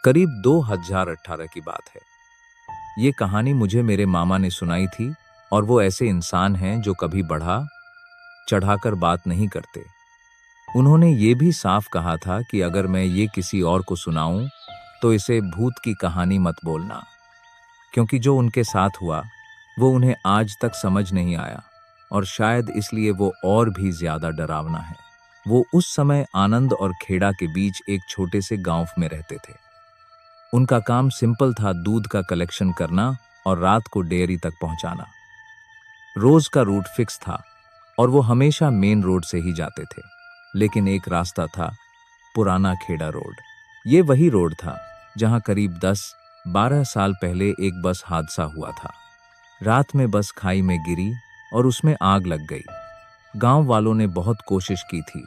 करीब 2018 की बात है। ये कहानी मुझे मेरे मामा ने सुनाई थी और वो ऐसे इंसान हैं जो कभी बढ़ा चढ़ाकर बात नहीं करते। उन्होंने ये भी साफ कहा था कि अगर मैं ये किसी और को सुनाऊं तो इसे भूत की कहानी मत बोलना, क्योंकि जो उनके साथ हुआ वो उन्हें आज तक समझ नहीं आया और शायद इसलिए वो और भी ज्यादा डरावना है। वो उस समय आनंद और खेड़ा के बीच एक छोटे से गांव में रहते थे। उनका काम सिंपल था, दूध का कलेक्शन करना और रात को डेयरी तक पहुंचाना। रोज का रूट फिक्स था और वो हमेशा मेन रोड से ही जाते थे। लेकिन एक रास्ता था, पुराना खेड़ा रोड। ये वही रोड था जहां करीब 10-12 साल पहले एक बस हादसा हुआ था। रात में बस खाई में गिरी और उसमें आग लग गई। गांव वालों ने बहुत कोशिश की थी,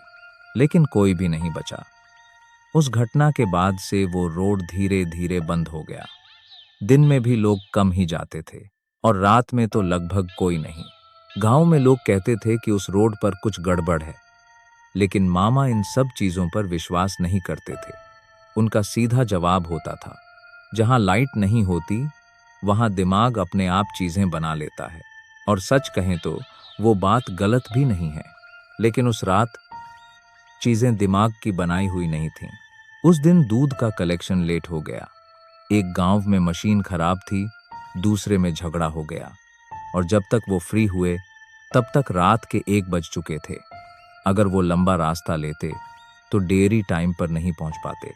लेकिन कोई भी नहीं बचा। उस घटना के बाद से वो रोड धीरे धीरे बंद हो गया। दिन में भी लोग कम ही जाते थे और रात में तो लगभग कोई नहीं। गांव में लोग कहते थे कि उस रोड पर कुछ गड़बड़ है, लेकिन मामा इन सब चीजों पर विश्वास नहीं करते थे। उनका सीधा जवाब होता था, जहां लाइट नहीं होती वहां दिमाग अपने आप चीजें बना लेता है। और सच कहें तो वो बात गलत भी नहीं है, लेकिन उस रात चीजें दिमाग की बनाई हुई नहीं थीं। उस दिन दूध का कलेक्शन लेट हो गया। एक गांव में मशीन खराब थी, दूसरे में झगड़ा हो गया और जब तक वो फ्री हुए तब तक रात के 1 बज चुके थे। अगर वो लंबा रास्ता लेते तो डेयरी टाइम पर नहीं पहुंच पाते।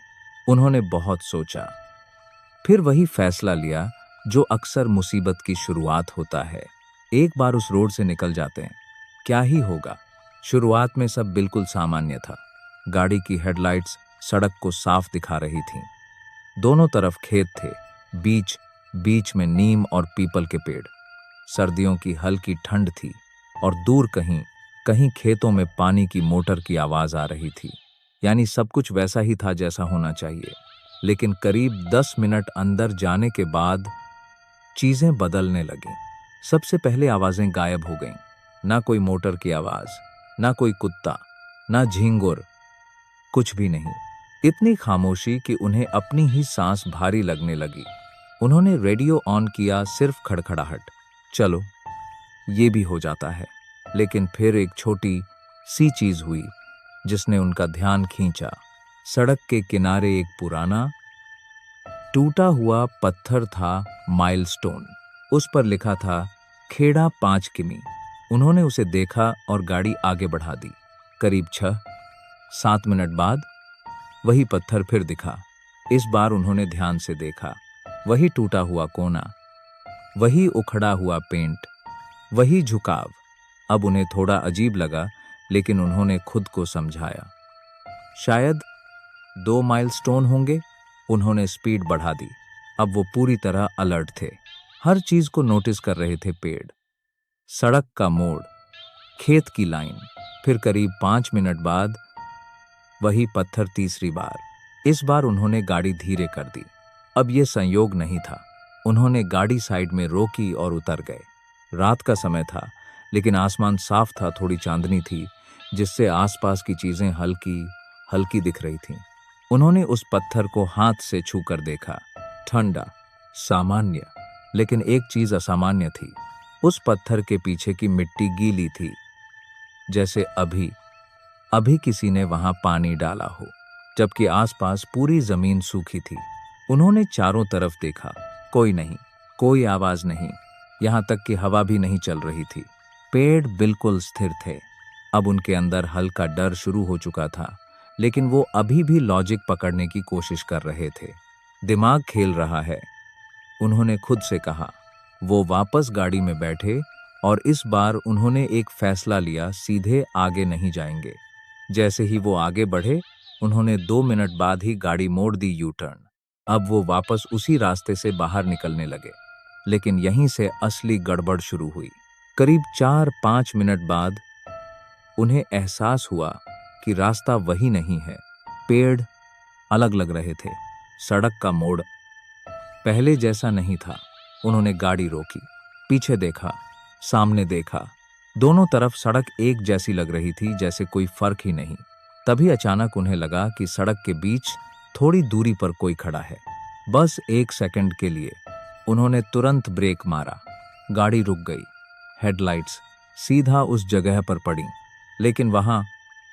उन्होंने बहुत सोचा, फिर वही फैसला लिया जो अक्सर मुसीबत की शुरुआत होता है। एक बार उस रोड से निकल जाते हैं, क्या ही होगा। शुरुआत में सब बिल्कुल सामान्य था। गाड़ी की हेडलाइट्स सड़क को साफ दिखा रही थीं। दोनों तरफ खेत थे, बीच बीच में नीम और पीपल के पेड़। सर्दियों की हल्की ठंड थी और दूर कहीं कहीं खेतों में पानी की मोटर की आवाज आ रही थी। यानी सब कुछ वैसा ही था जैसा होना चाहिए। लेकिन करीब 10 मिनट अंदर जाने के बाद चीजें बदलने लगीं। सबसे पहले आवाजें गायब हो गईं। ना कोई मोटर की आवाज, ना कोई कुत्ता, ना झींगुर, कुछ भी नहीं। इतनी खामोशी कि उन्हें अपनी ही सांस भारी लगने लगी। उन्होंने रेडियो ऑन किया, सिर्फ खड़खड़ाहट। चलो, ये भी हो जाता है। लेकिन फिर एक छोटी सी चीज हुई जिसने उनका ध्यान खींचा। सड़क के किनारे एक पुराना टूटा हुआ पत्थर था, माइलस्टोन। उस पर लिखा था खेड़ा 5 किमी। उन्होंने उसे देखा और गाड़ी आगे बढ़ा दी। करीब 6-7 मिनट बाद वही पत्थर फिर दिखा। इस बार उन्होंने ध्यान से देखा। वही टूटा हुआ कोना, वही उखड़ा हुआ पेंट, वही झुकाव। अब उन्हें थोड़ा अजीब लगा, लेकिन उन्होंने खुद को समझाया, शायद 2 माइलस्टोन होंगे। उन्होंने स्पीड बढ़ा दी। अब वो पूरी तरह अलर्ट थे, हर चीज को नोटिस कर रहे थे। पेड़, सड़क का मोड़, खेत की लाइन। फिर करीब 5 मिनट बाद वही पत्थर तीसरी बार। इस बार उन्होंने गाड़ी धीरे कर दी। अब ये संयोग नहीं था। उन्होंने गाड़ी साइड में रोकी और उतर गए। रात का समय था, लेकिन आसमान साफ था, थोड़ी चांदनी थी जिससे आसपास की चीजें हल्की हल्की दिख रही थीं। उन्होंने उस पत्थर को हाथ से छूकर देखा। ठंडा, सामान्य, लेकिन एक चीज असामान्य थी। उस पत्थर के पीछे की मिट्टी गीली थी, जैसे अभी अभी किसी ने वहां पानी डाला हो, जबकि आसपास पूरी जमीन सूखी थी। उन्होंने चारों तरफ देखा, कोई नहीं, कोई आवाज नहीं, यहां तक कि हवा भी नहीं चल रही थी। पेड़ बिल्कुल स्थिर थे। अब उनके अंदर हल्का डर शुरू हो चुका था, लेकिन वो अभी भी लॉजिक पकड़ने की कोशिश कर रहे थे। दिमाग खेल रहा है, उन्होंने खुद से कहा। वो वापस गाड़ी में बैठे और इस बार उन्होंने एक फैसला लिया, सीधे आगे नहीं जाएंगे। जैसे ही वो आगे बढ़े, उन्होंने 2 मिनट बाद ही गाड़ी मोड़ दी, यू टर्न। अब वो वापस उसी रास्ते से बाहर निकलने लगे, लेकिन यहीं से असली गड़बड़ शुरू हुई। करीब 4-5 मिनट बाद उन्हें एहसास हुआ कि रास्ता वही नहीं है। पेड़ अलग लग रहे थे, सड़क का मोड़ पहले जैसा नहीं था। उन्होंने गाड़ी रोकी, पीछे देखा, सामने देखा। दोनों तरफ सड़क एक जैसी लग रही थी, जैसे कोई फर्क ही नहीं। तभी अचानक उन्हें लगा कि सड़क के बीच थोड़ी दूरी पर कोई खड़ा है। बस 1 सेकंड के लिए। उन्होंने तुरंत ब्रेक मारा। गाड़ी रुक गई। हेडलाइट्स सीधा उस जगह पर पड़ी, लेकिन वहां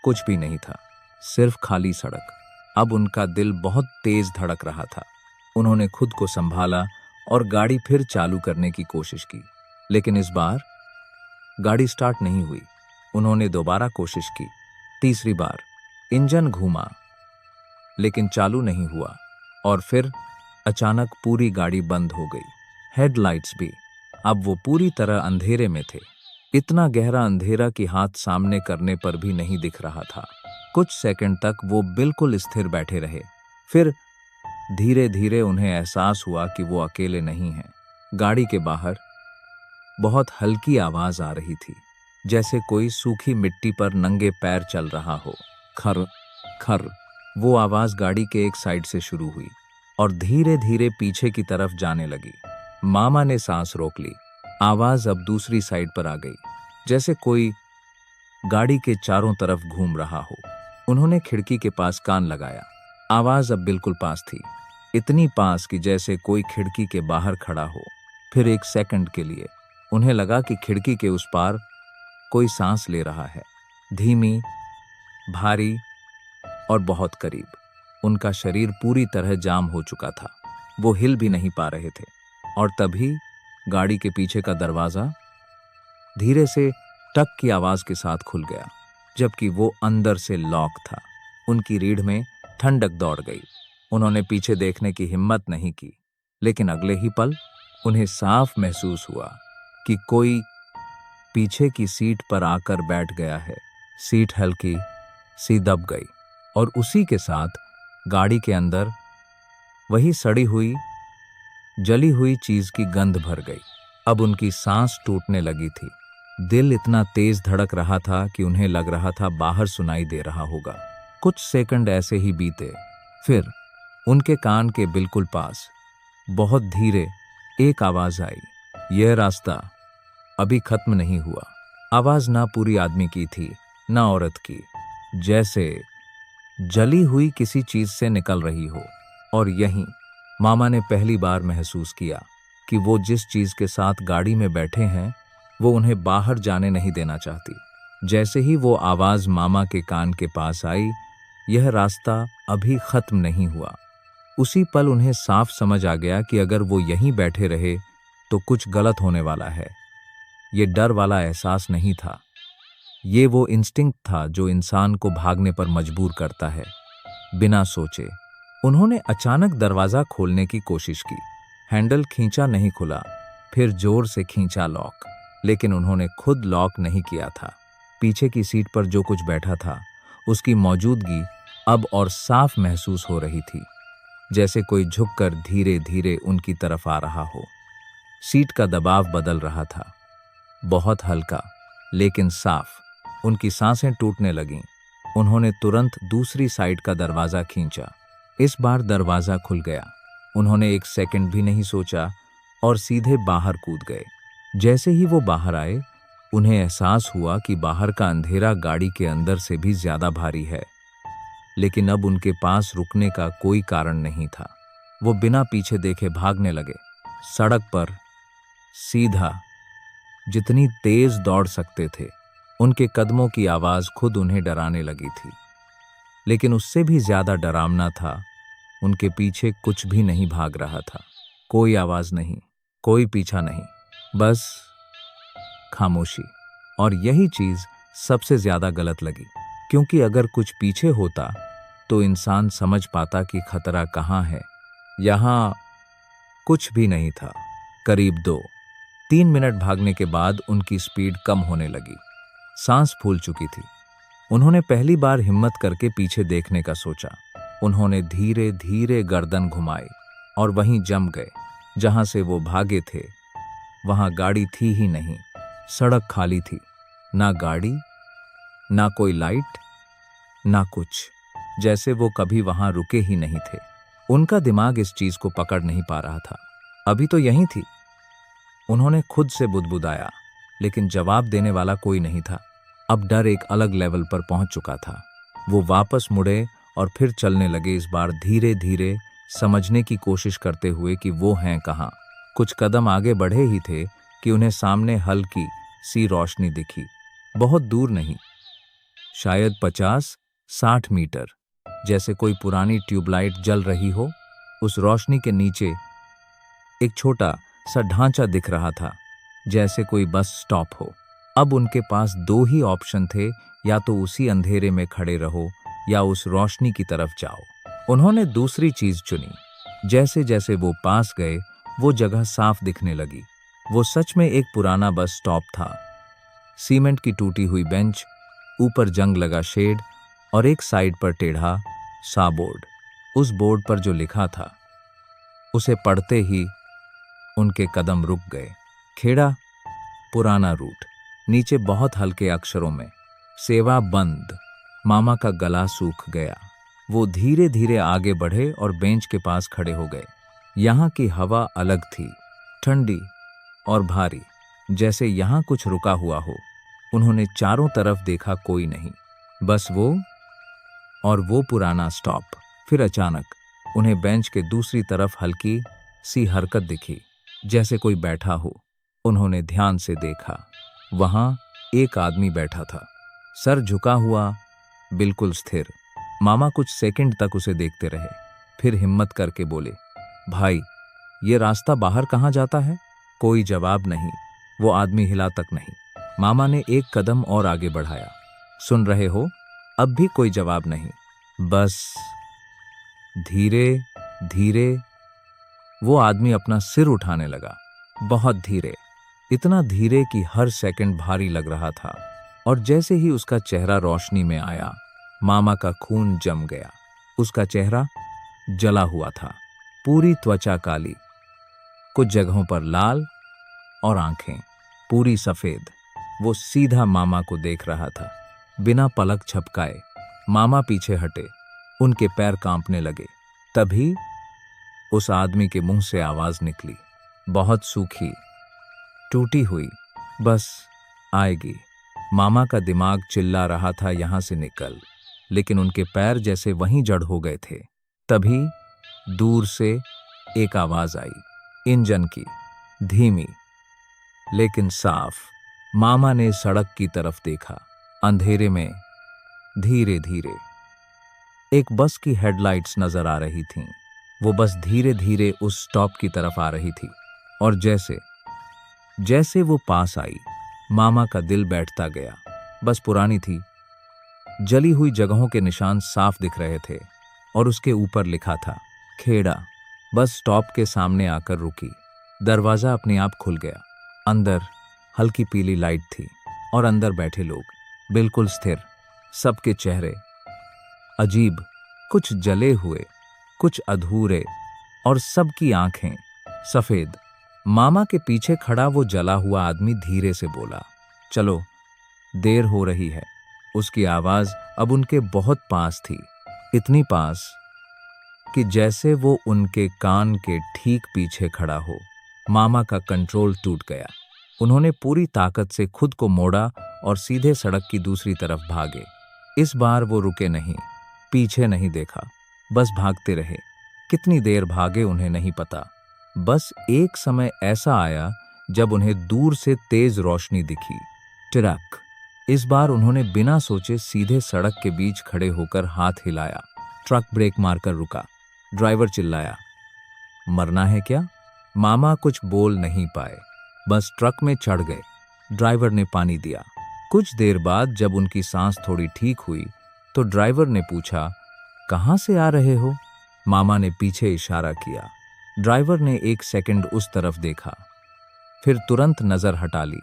कुछ भी नहीं था, सिर्फ खाली सड़क। अब उनका दिल बहुत तेज धड़क रहा था। उन्होंने खुद को संभाला और गाड़ी फिर चालू करने की कोशिश की, लेकिन इस बार गाड़ी स्टार्ट नहीं हुई। उन्होंने दोबारा कोशिश की। तीसरी बार इंजन घूमा, लेकिन चालू नहीं हुआ। और फिर अचानक पूरी गाड़ी बंद हो गई, हेडलाइट्स भी। अब वो पूरी तरह अंधेरे में थे, इतना गहरा अंधेरा कि हाथ सामने करने पर भी नहीं दिख रहा था। कुछ सेकंड तक वो बिल्कुल स्थिर बैठे रहे। फिर धीरे धीरे उन्हें एहसास हुआ कि वो अकेले नहीं हैं। गाड़ी के बाहर बहुत हल्की आवाज आ रही थी, जैसे कोई सूखी मिट्टी पर नंगे पैर चल रहा हो। खर खर। वो आवाज गाड़ी के एक साइड से शुरू हुई और धीरे धीरे पीछे की तरफ जाने लगी। मामा ने सांस रोक ली। आवाज अब दूसरी साइड पर आ गई, जैसे कोई गाड़ी के चारों तरफ घूम रहा हो। उन्होंने खिड़की के पास कान लगाया। आवाज अब बिल्कुल पास थी, इतनी पास कि जैसे कोई खिड़की के बाहर खड़ा हो। फिर 1 सेकंड के लिए उन्हें लगा कि खिड़की के उस पार कोई सांस ले रहा है, धीमी, भारी और बहुत करीब। उनका शरीर पूरी तरह जाम हो चुका था, वो हिल भी नहीं पा रहे थे। और तभी गाड़ी के पीछे का दरवाजा धीरे से टक की आवाज के साथ खुल गया, जबकि वो अंदर से लॉक था। उनकी रीढ़ में ठंडक दौड़ गई। उन्होंने पीछे देखने की हिम्मत नहीं की, लेकिन अगले ही पल उन्हें साफ महसूस हुआ कि कोई पीछे की सीट पर आकर बैठ गया है। सीट हल्की सी दब गई और उसी के साथ गाड़ी के अंदर वही सड़ी हुई, जली हुई चीज की गंध भर गई। अब उनकी सांस टूटने लगी थी। दिल इतना तेज धड़क रहा था कि उन्हें लग रहा था बाहर सुनाई दे रहा होगा। कुछ सेकंड ऐसे ही बीते। फिर उनके कान के बिल्कुल पास बहुत धीरे एक आवाज आई, यह रास्ता अभी खत्म नहीं हुआ। आवाज ना पूरी आदमी की थी, ना औरत की, जैसे जली हुई किसी चीज से निकल रही हो। और यहीं मामा ने पहली बार महसूस किया कि वो जिस चीज के साथ गाड़ी में बैठे हैं, वो उन्हें बाहर जाने नहीं देना चाहती। जैसे ही वो आवाज मामा के कान के पास आई, यह रास्ता अभी खत्म नहीं हुआ, उसी पल उन्हें साफ समझ आ गया कि अगर वो यहीं बैठे रहे तो कुछ गलत होने वाला है। ये डर वाला एहसास नहीं था, ये वो इंस्टिंक्ट था जो इंसान को भागने पर मजबूर करता है। बिना सोचे उन्होंने अचानक दरवाजा खोलने की कोशिश की। हैंडल खींचा, नहीं खुला। फिर जोर से खींचा लॉक, लेकिन उन्होंने खुद लॉक नहीं किया था। पीछे की सीट पर जो कुछ बैठा था, उसकी मौजूदगी अब और साफ महसूस हो रही थी, जैसे कोई झुककर धीरे धीरे उनकी तरफ आ रहा हो। सीट का दबाव बदल रहा था, बहुत हल्का लेकिन साफ। उनकी सांसें टूटने लगीं। उन्होंने तुरंत दूसरी साइड का दरवाजा खींचा। इस बार दरवाजा खुल गया। उन्होंने 1 सेकंड भी नहीं सोचा और सीधे बाहर कूद गए। जैसे ही वो बाहर आए, उन्हें एहसास हुआ कि बाहर का अंधेरा गाड़ी के अंदर से भी ज्यादा भारी है। लेकिन अब उनके पास रुकने का कोई कारण नहीं था। वो बिना पीछे देखे भागने लगे, सड़क पर सीधा, जितनी तेज दौड़ सकते थे। उनके कदमों की आवाज खुद उन्हें डराने लगी थी, लेकिन उससे भी ज्यादा डरावना था, उनके पीछे कुछ भी नहीं भाग रहा था। कोई आवाज नहीं, कोई पीछा नहीं, बस खामोशी। और यही चीज सबसे ज्यादा गलत लगी, क्योंकि अगर कुछ पीछे होता तो इंसान समझ पाता कि खतरा कहाँ है। यहां कुछ भी नहीं था। करीब 2-3 मिनट भागने के बाद उनकी स्पीड कम होने लगी। सांस फूल चुकी थी। उन्होंने पहली बार हिम्मत करके पीछे देखने का सोचा। उन्होंने धीरे धीरे गर्दन घुमाई और वहीं जम गए जहां से वो भागे थे। वहां गाड़ी थी ही नहीं, सड़क खाली थी, ना गाड़ी, ना कोई लाइट, ना कुछ, जैसे वो कभी वहां रुके ही नहीं थे। उनका दिमाग इस चीज को पकड़ नहीं पा रहा था। अभी तो यहीं थी। उन्होंने खुद से बुदबुदाया, लेकिन जवाब देने वाला कोई नहीं था। अब डर एक अलग लेवल पर पहुंच चुका था। वो वापस मुड़े और फिर चलने लगे, इस बार धीरे धीरे, समझने की कोशिश करते हुए कि वो हैं कहाँ। कुछ कदम आगे बढ़े ही थे कि उन्हें सामने हल्की सी रोशनी दिखी। बहुत दूर नहीं, शायद 50-60 मीटर, जैसे कोई पुरानी ट्यूबलाइट जल रही हो। उस रोशनी के नीचे एक छोटा सा ढांचा दिख रहा था, जैसे कोई बस स्टॉप हो। अब उनके पास दो ही ऑप्शन थे, या तो उसी अंधेरे में खड़े रहो या उस रोशनी की तरफ जाओ। उन्होंने दूसरी चीज चुनी। जैसे जैसे वो पास गए, वो जगह साफ दिखने लगी। वो सच में एक पुराना बस स्टॉप था। सीमेंट की टूटी हुई बेंच, ऊपर जंग लगा शेड और एक साइड पर टेढ़ा सा बोर्ड। उस बोर्ड पर जो लिखा था, उसे पढ़ते ही उनके कदम रुक गए। खेड़ा, पुराना रूट। नीचे बहुत हल्के अक्षरों में, सेवा बंद। मामा का गला सूख गया। वो धीरे धीरे आगे बढ़े और बेंच के पास खड़े हो गए। यहाँ की हवा अलग थी, ठंडी और भारी, जैसे यहाँ कुछ रुका हुआ हो। उन्होंने चारों तरफ देखा, कोई नहीं, बस वो और वो पुराना स्टॉप। फिर अचानक उन्हें बेंच के दूसरी तरफ हल्की सी हरकत दिखी, जैसे कोई बैठा हो। उन्होंने ध्यान से देखा। वहां एक आदमी बैठा था, सर झुका हुआ, बिल्कुल स्थिर। मामा कुछ सेकंड तक उसे देखते रहे, फिर हिम्मत करके बोले, भाई, ये रास्ता बाहर कहाँ जाता है? कोई जवाब नहीं। वो आदमी हिला तक नहीं। मामा ने एक कदम और आगे बढ़ाया। सुन रहे हो? अब भी कोई जवाब नहीं। बस धीरे धीरे वो आदमी अपना सिर उठाने लगा, बहुत धीरे, इतना धीरे कि हर सेकंड भारी लग रहा था। और जैसे ही उसका चेहरा रोशनी में आया, मामा का खून जम गया। उसका चेहरा जला हुआ था, पूरी त्वचा काली, कुछ जगहों पर लाल, और आंखें पूरी सफेद। वो सीधा मामा को देख रहा था, बिना पलक झपकाए। मामा पीछे हटे, उनके पैर कांपने लगे। तभी उस आदमी के मुंह से आवाज निकली, बहुत सूखी, टूटी हुई, बस आएगी। मामा का दिमाग चिल्ला रहा था, यहां से निकल, लेकिन उनके पैर जैसे वहीं जड़ हो गए थे। तभी दूर से एक आवाज आई, इंजन की, धीमी लेकिन साफ। मामा ने सड़क की तरफ देखा। अंधेरे में धीरे धीरे एक बस की हेडलाइट्स नजर आ रही थीं। वो बस धीरे धीरे उस स्टॉप की तरफ आ रही थी, और जैसे जैसे वो पास आई, मामा का दिल बैठता गया। बस पुरानी थी, जली हुई जगहों के निशान साफ दिख रहे थे, और उसके ऊपर लिखा था, खेड़ा। बस स्टॉप के सामने आकर रुकी। दरवाजा अपने आप खुल गया। अंदर हल्की पीली लाइट थी, और अंदर बैठे लोग बिल्कुल स्थिर, सबके चेहरे अजीब, कुछ जले हुए, कुछ अधूरे, और सबकी आंखें सफेद। मामा के पीछे खड़ा वो जला हुआ आदमी धीरे से बोला, चलो, देर हो रही है। उसकी आवाज अब उनके बहुत पास थी, इतनी पास कि जैसे वो उनके कान के ठीक पीछे खड़ा हो। मामा का कंट्रोल टूट गया। उन्होंने पूरी ताकत से खुद को मोड़ा और सीधे सड़क की दूसरी तरफ भागे। इस बार वो रुके नहीं, पीछे नहीं देखा, बस भागते रहे। कितनी देर भागे उन्हें नहीं पता। बस एक समय ऐसा आया जब उन्हें दूर से तेज रोशनी दिखी। ट्रक। इस बार उन्होंने बिना सोचे सीधे सड़क के बीच खड़े होकर हाथ हिलाया। ट्रक ब्रेक मारकर रुका। ड्राइवर चिल्लाया, मरना है क्या? मामा कुछ बोल नहीं पाए, बस ट्रक में चढ़ गए। ड्राइवर ने पानी दिया। कुछ देर बाद जब उनकी सांस थोड़ी ठीक हुई, तो ड्राइवर ने पूछा, कहाँ से आ रहे हो? मामा ने पीछे इशारा किया। ड्राइवर ने एक सेकंड उस तरफ देखा, फिर तुरंत नजर हटा ली।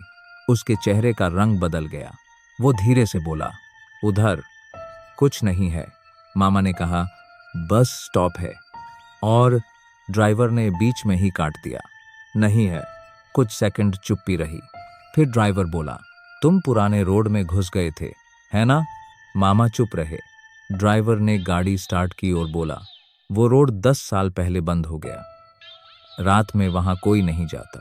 उसके चेहरे का रंग बदल गया। वो धीरे से बोला, उधर कुछ नहीं है। मामा ने कहा, बस स्टॉप है। और ड्राइवर ने बीच में ही काट दिया, नहीं है। कुछ सेकंड चुप्पी रही। फिर ड्राइवर बोला, तुम पुराने रोड में घुस गए थे, है ना? मामा चुप रहे। ड्राइवर ने गाड़ी स्टार्ट की और बोला, वो रोड 10 साल पहले बंद हो गया। रात में वहां कोई नहीं जाता।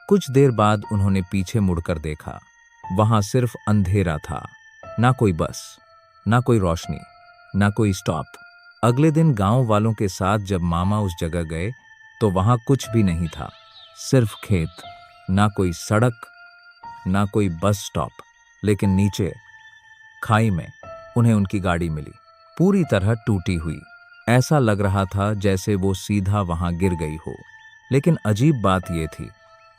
कुछ देर बाद उन्होंने पीछे मुड़कर देखा। वहां सिर्फ अंधेरा था, ना कोई बस, ना कोई रोशनी, ना कोई स्टॉप, अगले दिन गांव वालों के साथ जब मामा उस जगह गए तो वहां कुछ भी नहीं था, सिर्फ खेत, ना कोई सड़क, ना कोई बस स्टॉप। लेकिन नीचे खाई में उन्हें उनकी गाड़ी मिली, पूरी तरह टूटी हुई। ऐसा लग रहा था जैसे वो सीधा वहां गिर गई हो। लेकिन अजीब बात यह थी,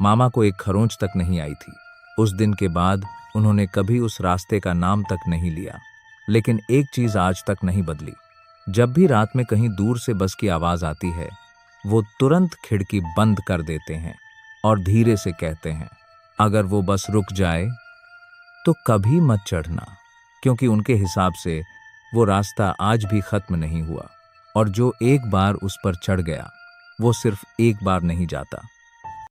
मामा को एक खरोंच तक नहीं आई थी। उस दिन के बाद उन्होंने कभी उस रास्ते का नाम तक नहीं लिया। लेकिन एक चीज आज तक नहीं बदली, जब भी रात में कहीं दूर से बस की आवाज आती है, वो तुरंत खिड़की बंद कर देते हैं और धीरे से कहते हैं, अगर वो बस रुक जाए तो कभी मत चढ़ना, क्योंकि उनके हिसाब से वो रास्ता आज भी खत्म नहीं हुआ और जो एक बार उस पर चढ़ गया वो सिर्फ एक बार नहीं जाता।